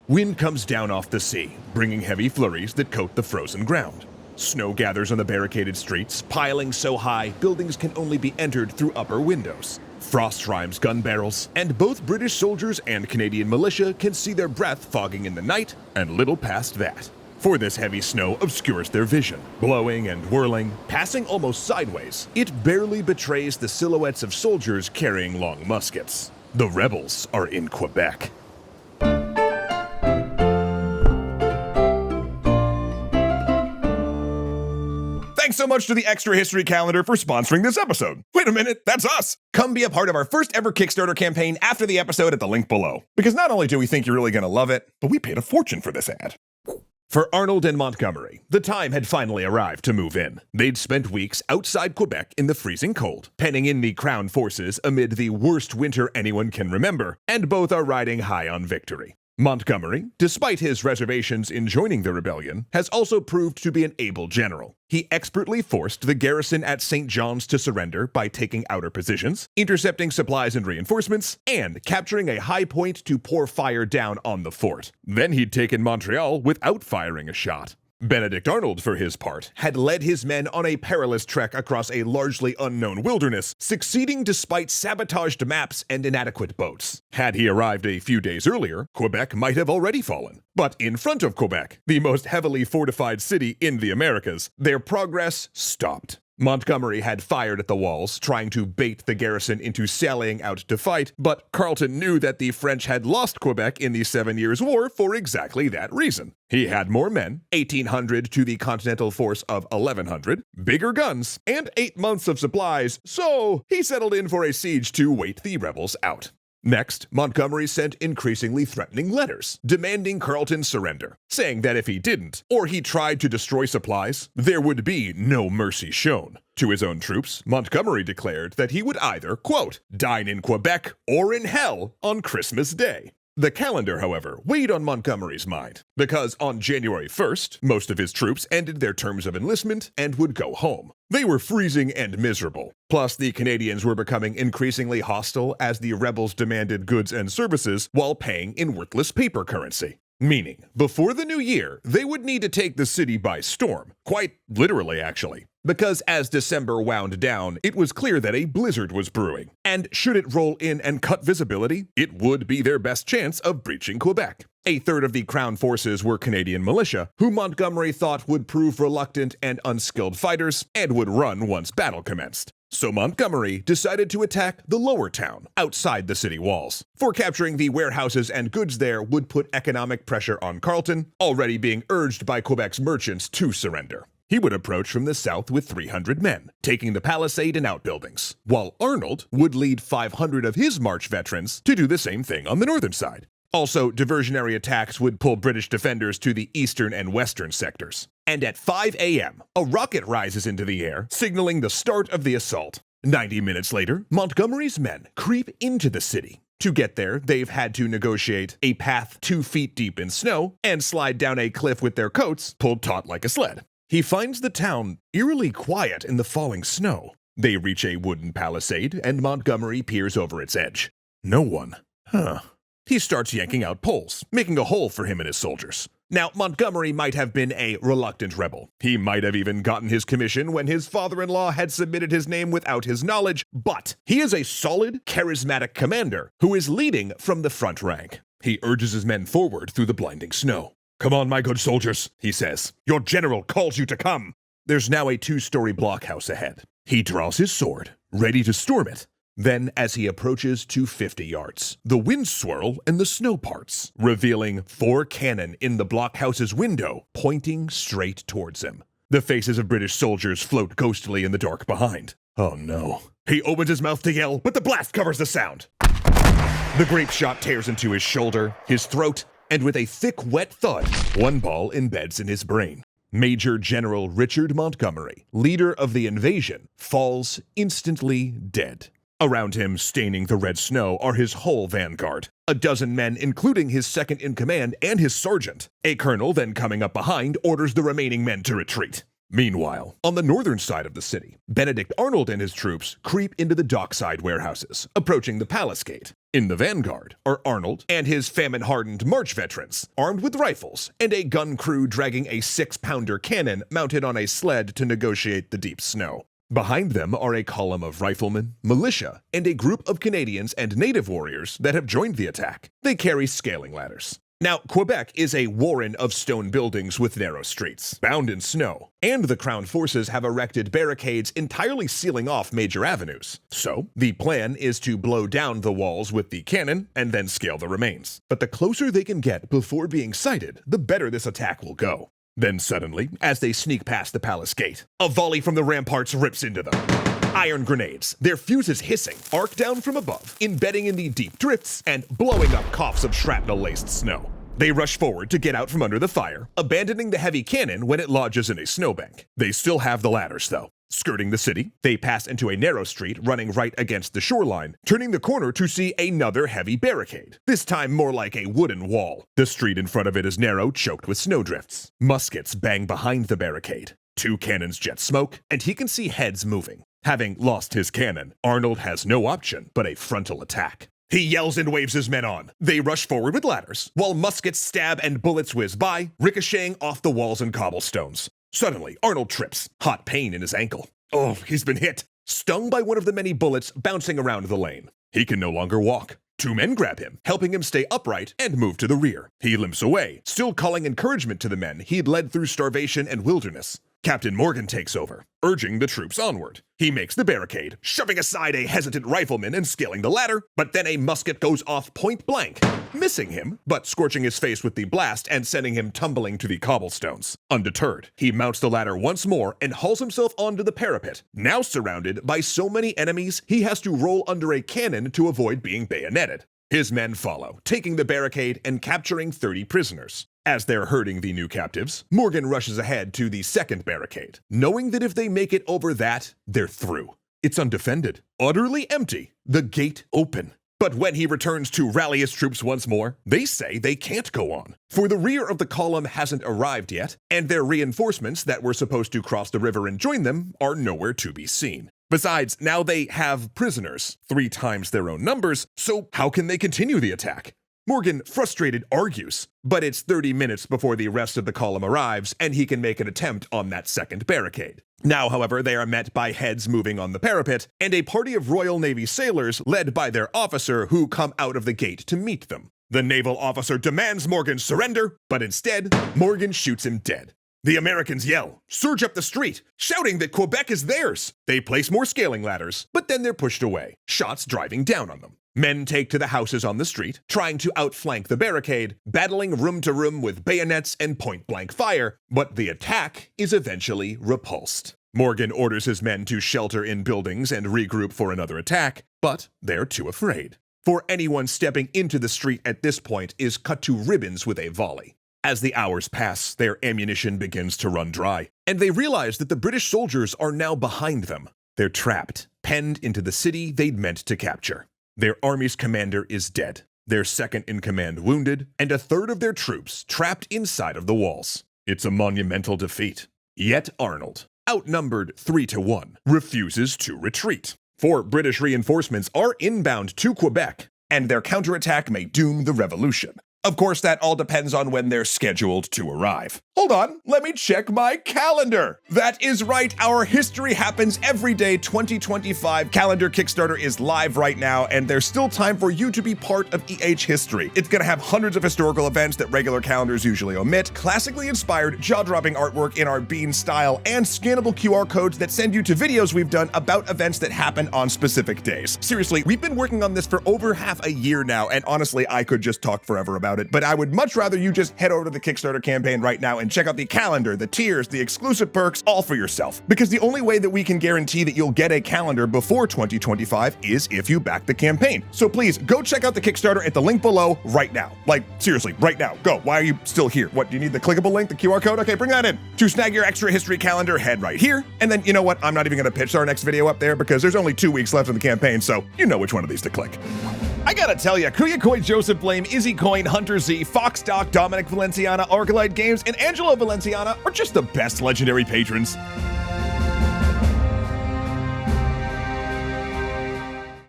Wind comes down off the sea, bringing heavy flurries that coat the frozen ground. Snow gathers on the barricaded streets, piling so high buildings can only be entered through upper windows. Frost rhymes gun barrels, and both British soldiers and Canadian militia can see their breath fogging in the night and little past that. For this heavy snow obscures their vision, blowing and whirling, passing almost sideways. It barely betrays the silhouettes of soldiers carrying long muskets. The rebels are in Quebec. Thanks so much to the Extra History Calendar for sponsoring this episode. Wait a minute, that's us! Come be a part of our first ever Kickstarter campaign after the episode at the link below. Because not only do we think you're really gonna love it, but we paid a fortune for this ad. For Arnold and Montgomery, the time had finally arrived to move in. They'd spent weeks outside Quebec in the freezing cold, penning in the Crown forces amid the worst winter anyone can remember, and both are riding high on victory. Montgomery, despite his reservations in joining the rebellion, has also proved to be an able general. He expertly forced the garrison at St. John's to surrender by taking outer positions, intercepting supplies and reinforcements, and capturing a high point to pour fire down on the fort. Then he'd taken Montreal without firing a shot. Benedict Arnold, for his part, had led his men on a perilous trek across a largely unknown wilderness, succeeding despite sabotaged maps and inadequate boats. Had he arrived a few days earlier, Quebec might have already fallen. But in front of Quebec, the most heavily fortified city in the Americas, their progress stopped. Montgomery had fired at the walls, trying to bait the garrison into sallying out to fight, but Carleton knew that the French had lost Quebec in the 7 Years' War for exactly that reason. He had more men, 1,800 to the Continental force of 1,100, bigger guns, and 8 months of supplies, so he settled in for a siege to wait the rebels out. Next, Montgomery sent increasingly threatening letters, demanding Carleton's surrender, saying that if he didn't, or he tried to destroy supplies, there would be no mercy shown. To his own troops, Montgomery declared that he would either, quote, dine in Quebec or in hell on Christmas Day. The calendar, however, weighed on Montgomery's mind, because on January 1st, most of his troops ended their terms of enlistment and would go home. They were freezing and miserable. Plus, the Canadians were becoming increasingly hostile as the rebels demanded goods and services while paying in worthless paper currency. Meaning, before the new year, they would need to take the city by storm. Quite literally, actually. Because as December wound down, it was clear that a blizzard was brewing. And should it roll in and cut visibility, it would be their best chance of breaching Quebec. A third of the Crown forces were Canadian militia, who Montgomery thought would prove reluctant and unskilled fighters and would run once battle commenced. So Montgomery decided to attack the lower town, outside the city walls. For capturing the warehouses and goods there would put economic pressure on Carleton, already being urged by Quebec's merchants to surrender. He would approach from the south with 300 men, taking the palisade and outbuildings, while Arnold would lead 500 of his March veterans to do the same thing on the northern side. Also, diversionary attacks would pull British defenders to the eastern and western sectors. And at 5 a.m., a rocket rises into the air, signaling the start of the assault. 90 minutes later, Montgomery's men creep into the city. To get there, they've had to negotiate a path 2 feet deep in snow and slide down a cliff with their coats pulled taut like a sled. He finds the town eerily quiet in the falling snow. They reach a wooden palisade, and Montgomery peers over its edge. No one. He starts yanking out poles, making a hole for him and his soldiers. Now, Montgomery might have been a reluctant rebel. He might have even gotten his commission when his father-in-law had submitted his name without his knowledge, but he is a solid, charismatic commander who is leading from the front rank. He urges his men forward through the blinding snow. "Come on, my good soldiers," he says. "Your general calls you to come." There's now a 2-story blockhouse ahead. He draws his sword, ready to storm it. Then, as he approaches to 50 yards, the winds swirl and the snow parts, revealing 4 cannon in the blockhouse's window, pointing straight towards him. The faces of British soldiers float ghostly in the dark behind. Oh no. He opens his mouth to yell, but the blast covers the sound. The grape shot tears into his shoulder, his throat, and with a thick, wet thud, one ball embeds in his brain. Major General Richard Montgomery, leader of the invasion, falls instantly dead. Around him, staining the red snow, are his whole vanguard. A dozen men, including his second-in-command and his sergeant. A colonel, then coming up behind, orders the remaining men to retreat. Meanwhile, on the northern side of the city, Benedict Arnold and his troops creep into the dockside warehouses, approaching the palace gate. In the vanguard are Arnold and his famine-hardened March veterans, armed with rifles and a gun crew dragging a 6-pounder cannon mounted on a sled to negotiate the deep snow. Behind them are a column of riflemen, militia, and a group of Canadians and native warriors that have joined the attack. They carry scaling ladders. Now, Quebec is a warren of stone buildings with narrow streets, bound in snow, and the Crown forces have erected barricades entirely sealing off major avenues. So, the plan is to blow down the walls with the cannon and then scale the remains. But the closer they can get before being sighted, the better this attack will go. Then suddenly, as they sneak past the palace gate, a volley from the ramparts rips into them. Iron grenades, their fuses hissing, arc down from above, embedding in the deep drifts and blowing up coughs of shrapnel-laced snow. They rush forward to get out from under the fire, abandoning the heavy cannon when it lodges in a snowbank. They still have the ladders, though. Skirting the city, they pass into a narrow street running right against the shoreline, turning the corner to see another heavy barricade, this time more like a wooden wall. The street in front of it is narrow, choked with snowdrifts. Muskets bang behind the barricade. 2 cannons jet smoke, and he can see heads moving. Having lost his cannon, Arnold has no option but a frontal attack. He yells and waves his men on. They rush forward with ladders, while muskets stab and bullets whiz by, ricocheting off the walls and cobblestones. Suddenly, Arnold trips, hot pain in his ankle. Oh, he's been hit. Stung by one of the many bullets bouncing around the lane. He can no longer walk. 2 men grab him, helping him stay upright and move to the rear. He limps away, still calling encouragement to the men he'd led through starvation and wilderness. Captain Morgan takes over, urging the troops onward. He makes the barricade, shoving aside a hesitant rifleman and scaling the ladder, but then a musket goes off point blank, missing him, but scorching his face with the blast and sending him tumbling to the cobblestones. Undeterred, he mounts the ladder once more and hauls himself onto the parapet. Now surrounded by so many enemies, he has to roll under a cannon to avoid being bayoneted. His men follow, taking the barricade and capturing 30 prisoners. As they're herding the new captives, Morgan rushes ahead to the second barricade, knowing that if they make it over that, they're through. It's undefended, utterly empty, the gate open. But when he returns to rally his troops once more, they say they can't go on, for the rear of the column hasn't arrived yet, and their reinforcements that were supposed to cross the river and join them are nowhere to be seen. Besides, now they have prisoners, 3 times their own numbers, so how can they continue the attack? Morgan, frustrated, argues, but it's 30 minutes before the rest of the column arrives, and he can make an attempt on that second barricade. Now, however, they are met by heads moving on the parapet, and a party of Royal Navy sailors led by their officer who come out of the gate to meet them. The naval officer demands Morgan's surrender, but instead, Morgan shoots him dead. The Americans yell, surge up the street, shouting that Quebec is theirs. They place more scaling ladders, but then they're pushed away, shots driving down on them. Men take to the houses on the street, trying to outflank the barricade, battling room to room with bayonets and point-blank fire, but the attack is eventually repulsed. Morgan orders his men to shelter in buildings and regroup for another attack, but they're too afraid. For anyone stepping into the street at this point is cut to ribbons with a volley. As the hours pass, their ammunition begins to run dry, and they realize that the British soldiers are now behind them. They're trapped, penned into the city they'd meant to capture. Their army's commander is dead, their second-in-command wounded, and a third of their troops trapped inside of the walls. It's a monumental defeat. Yet Arnold, outnumbered 3-1, refuses to retreat. 4 British reinforcements are inbound to Quebec, and their counterattack may doom the revolution. Of course, that all depends on when they're scheduled to arrive. Hold on, let me check my calendar. That is right, our History Happens Every Day 2025 calendar Kickstarter is live right now, and there's still time for you to be part of EH history. It's gonna have hundreds of historical events that regular calendars usually omit, classically inspired, jaw-dropping artwork in our bean style, and scannable QR codes that send you to videos we've done about events that happen on specific days. Seriously, we've been working on this for over half a year now, and honestly, I could just talk forever about it, but I would much rather you just head over to the Kickstarter campaign right now and check out the calendar, the tiers, the exclusive perks, all for yourself. Because the only way that we can guarantee that you'll get a calendar before 2025 is if you back the campaign. So please, go check out the Kickstarter at the link below right now. Like, seriously, right now. Go. Why are you still here? What, do you need the clickable link, the QR code? Okay, bring that in. To snag your extra history calendar, head right here. And then, you know what? I'm not even gonna pitch our next video up there because there's only 2 weeks left in the campaign, so you know which one of these to click. I gotta tell ya, Kuyakoi, Joseph Blame, Izzy Coin, Hunter Z, Fox Doc, Dominic Valenciana, Arcalite Games, and Angelo Valenciana are just the best legendary patrons.